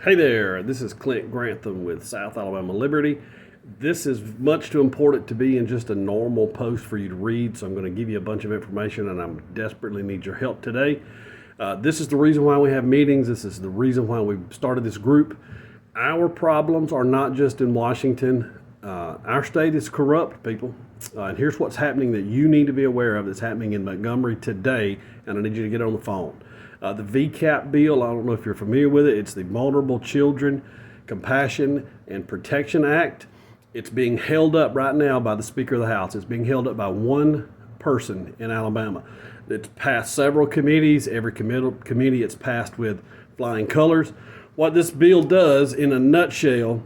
Hey there, this is Clint Grantham with South Alabama Liberty. This is much too important to be in just a normal post for you to read, so I'm going to give you a bunch of information and I desperately need your help today. This is the reason why we have meetings. This is the reason why we started this group. Our problems are not just in Washington. Our state is corrupt, people. And here's what's happening that you need to be aware of that's happening in Montgomery today, and I need you to get on the phone. The VCAP bill, I don't know if you're familiar with it, it's the Vulnerable Children Compassion and Protection Act. It's being held up right now by the Speaker of the House. It's being held up by one person in Alabama. It's passed several committees. Every committee it's passed with flying colors. What this bill does, in a nutshell,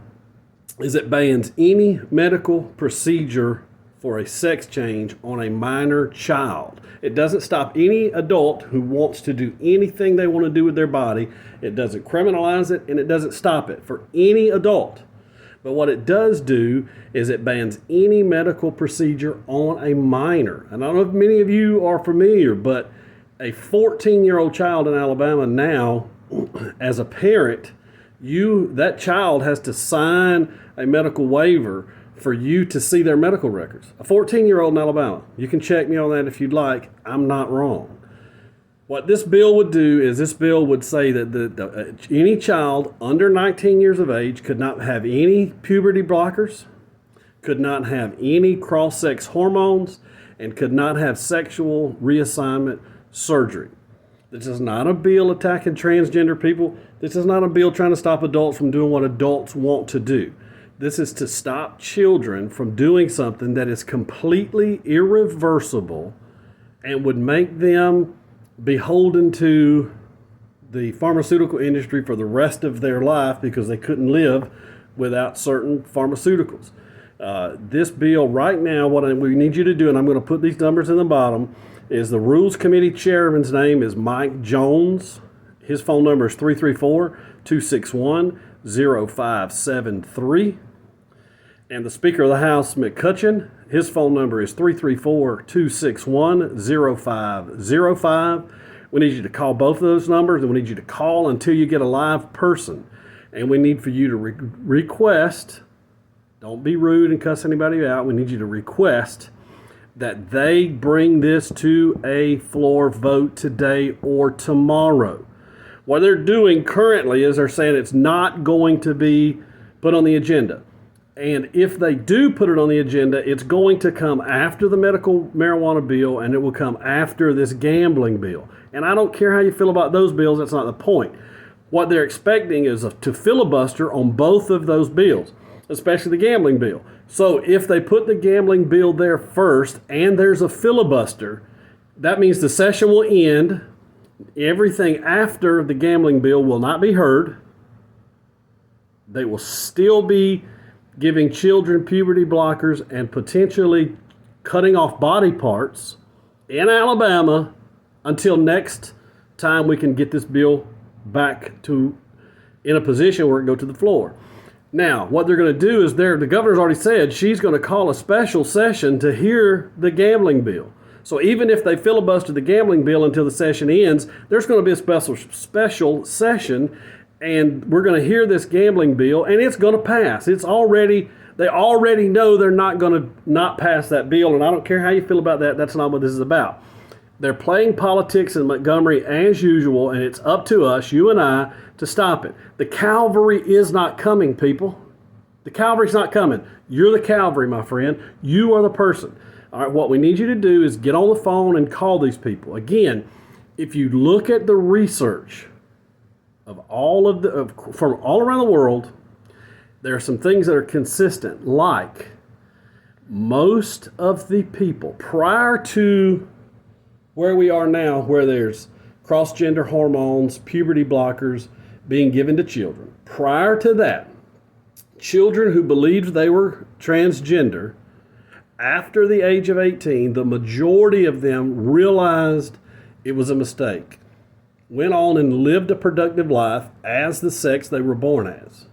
is it bans any medical procedure for a sex change on a minor child. It doesn't stop any adult who wants to do anything they want to do with their body. It doesn't criminalize it, and it doesn't stop it for any adult. But what it does do is it bans any medical procedure on a minor. And I don't know if many of you are familiar, but a 14-year-old child in Alabama now, as a parent, that child has to sign a medical waiver for you to see their medical records. A 14-year-old in Alabama. You can check me on that if you'd like. I'm not wrong. What this bill would do is this bill would say that any child under 19 years of age could not have any puberty blockers, could not have any cross-sex hormones, and could not have sexual reassignment surgery. This is not a bill attacking transgender people. This is not a bill trying to stop adults from doing what adults want to do. This is to stop children from doing something that is completely irreversible and would make them beholden to the pharmaceutical industry for the rest of their life because they couldn't live without certain pharmaceuticals. This bill right now, what we need you to do, and I'm going to put these numbers in the bottom, is the Rules Committee Chairman's name is Mike Jones. His phone number is 334-261-0573. And the Speaker of the House, McCutcheon, his phone number is 334-261-0505. We need you to call both of those numbers, and we need you to call until you get a live person. And we need for you to request, don't be rude and cuss anybody out, we need you to request that they bring this to a floor vote today or tomorrow. What they're doing currently is they're saying it's not going to be put on the agenda. And if they do put it on the agenda, it's going to come after the medical marijuana bill, and it will come after this gambling bill. And I don't care how you feel about those bills, that's not the point. What they're expecting is to filibuster on both of those bills, especially the gambling bill. So if they put the gambling bill there first and there's a filibuster, that means the session will end. Everything after the gambling bill will not be heard. They will still be giving children puberty blockers and potentially cutting off body parts in Alabama until next time we can get this bill back to in a position where it go to the floor. Now, what they're going to do is the governor's already said she's going to call a special session to hear the gambling bill. So even if they filibuster the gambling bill until the session ends, there's going to be a special session, and we're going to hear this gambling bill, and it's going to pass. They already know they're not going to not pass that bill, and I don't care how you feel about that. That's not what this is about. They're playing politics in Montgomery as usual, and it's up to us, you and I, to stop it. The cavalry is not coming, people. The cavalry's not coming. You're the cavalry, my friend. You are the person. All right, what we need you to do is get on the phone and call these people. Again, if you look at the research of from all around the world, there are some things that are consistent, like most of the people prior to where we are now, where there's cross-gender hormones, puberty blockers being given to children. Prior to that, children who believed they were transgender, after the age of 18, the majority of them realized it was a mistake, went on and lived a productive life as the sex they were born as.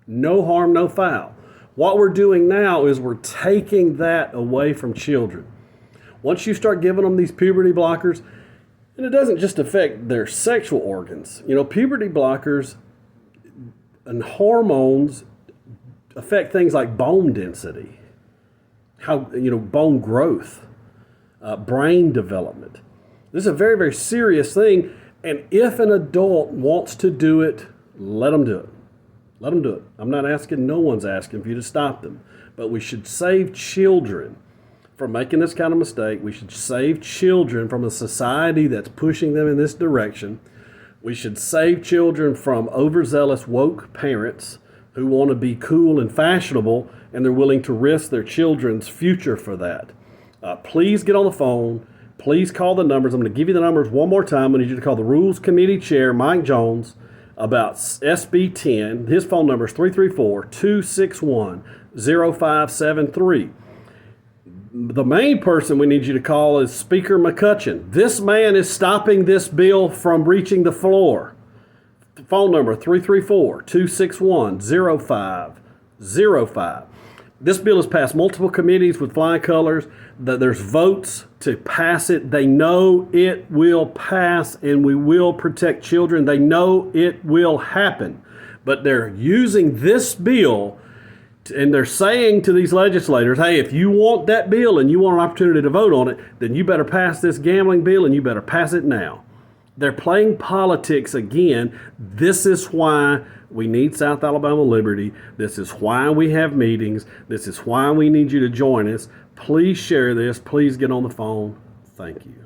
No harm, no foul. What we're doing now is we're taking that away from children. Once you start giving them these puberty blockers, and it doesn't just affect their sexual organs. You know, puberty blockers, And hormones affect things like bone density, bone growth, brain development. This is a very, very serious thing. And if an adult wants to do it, let them do it. Let them do it. I'm not asking, no one's asking for you to stop them. But we should save children from making this kind of mistake. We should save children from a society that's pushing them in this direction. We should save children from overzealous woke parents who want to be cool and fashionable, and they're willing to risk their children's future for that. Please get on the phone. Please call the numbers. I'm going to give you the numbers one more time. I need you to call the Rules Committee Chair, Mike Jones, about SB10. His phone number is 334-261-0573. The main person we need you to call is Speaker McCutcheon. This man is stopping this bill from reaching the floor. Phone number 334-261-0505. This bill has passed multiple committees with flying colors. There's votes to pass it. They know it will pass, and we will protect children. They know it will happen. But they're using this bill, and they're saying to these legislators, hey, if you want that bill and you want an opportunity to vote on it, then you better pass this gambling bill, and you better pass it now. They're playing politics again. This is why we need South Alabama Liberty. This is why we have meetings. This is why we need you to join us. Please share this. Please get on the phone. Thank you.